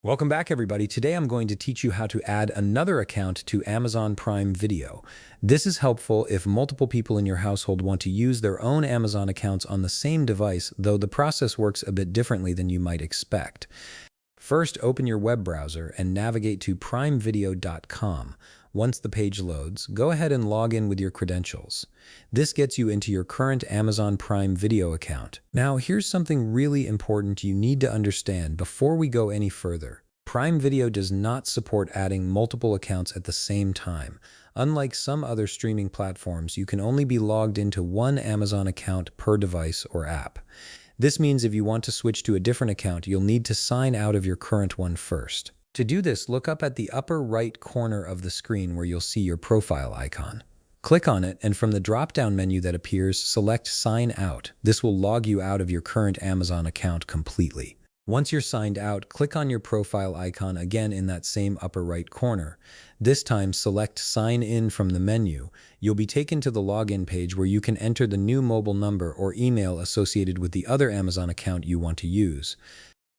Welcome back, everybody. Today I'm going to teach you how to add another account to Amazon Prime Video. This is helpful if multiple people in your household want to use their own Amazon accounts on the same device, though the process works a bit differently than you might expect. First, open your web browser and navigate to primevideo.com. Once the page loads, go ahead and log in with your credentials. This gets you into your current Amazon Prime Video account. Now, here's something really important you need to understand before we go any further. Prime Video does not support adding multiple accounts at the same time. Unlike some other streaming platforms, you can only be logged into one Amazon account per device or app. This means if you want to switch to a different account, you'll need to sign out of your current one first. To do this, look up at the upper right corner of the screen where you'll see your profile icon. Click on it, and from the drop-down menu that appears, select Sign Out. This will log you out of your current Amazon account completely. Once you're signed out, click on your profile icon again in that same upper right corner. This time, select Sign In from the menu. You'll be taken to the login page where you can enter the new mobile number or email associated with the other Amazon account you want to use.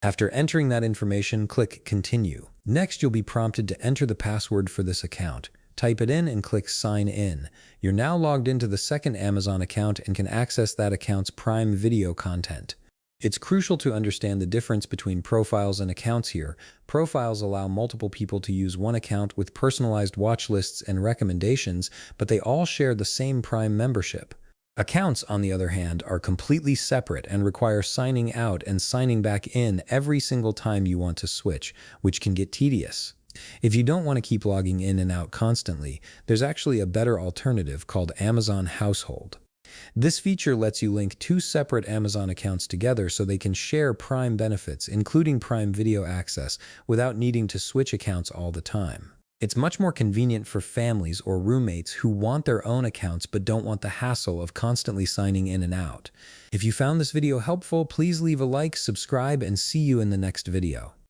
After entering that information, click Continue. Next, you'll be prompted to enter the password for this account. Type it in and click Sign In. You're now logged into the second Amazon account and can access that account's Prime Video content. It's crucial to understand the difference between profiles and accounts here. Profiles allow multiple people to use one account with personalized watch lists and recommendations, but they all share the same Prime membership. Accounts, on the other hand, are completely separate and require signing out and signing back in every single time you want to switch, which can get tedious. If you don't want to keep logging in and out constantly, there's actually a better alternative called Amazon Household. This feature lets you link two separate Amazon accounts together so they can share Prime benefits, including Prime Video access, without needing to switch accounts all the time. It's much more convenient for families or roommates who want their own accounts but don't want the hassle of constantly signing in and out. If you found this video helpful, please leave a like, subscribe, and see you in the next video.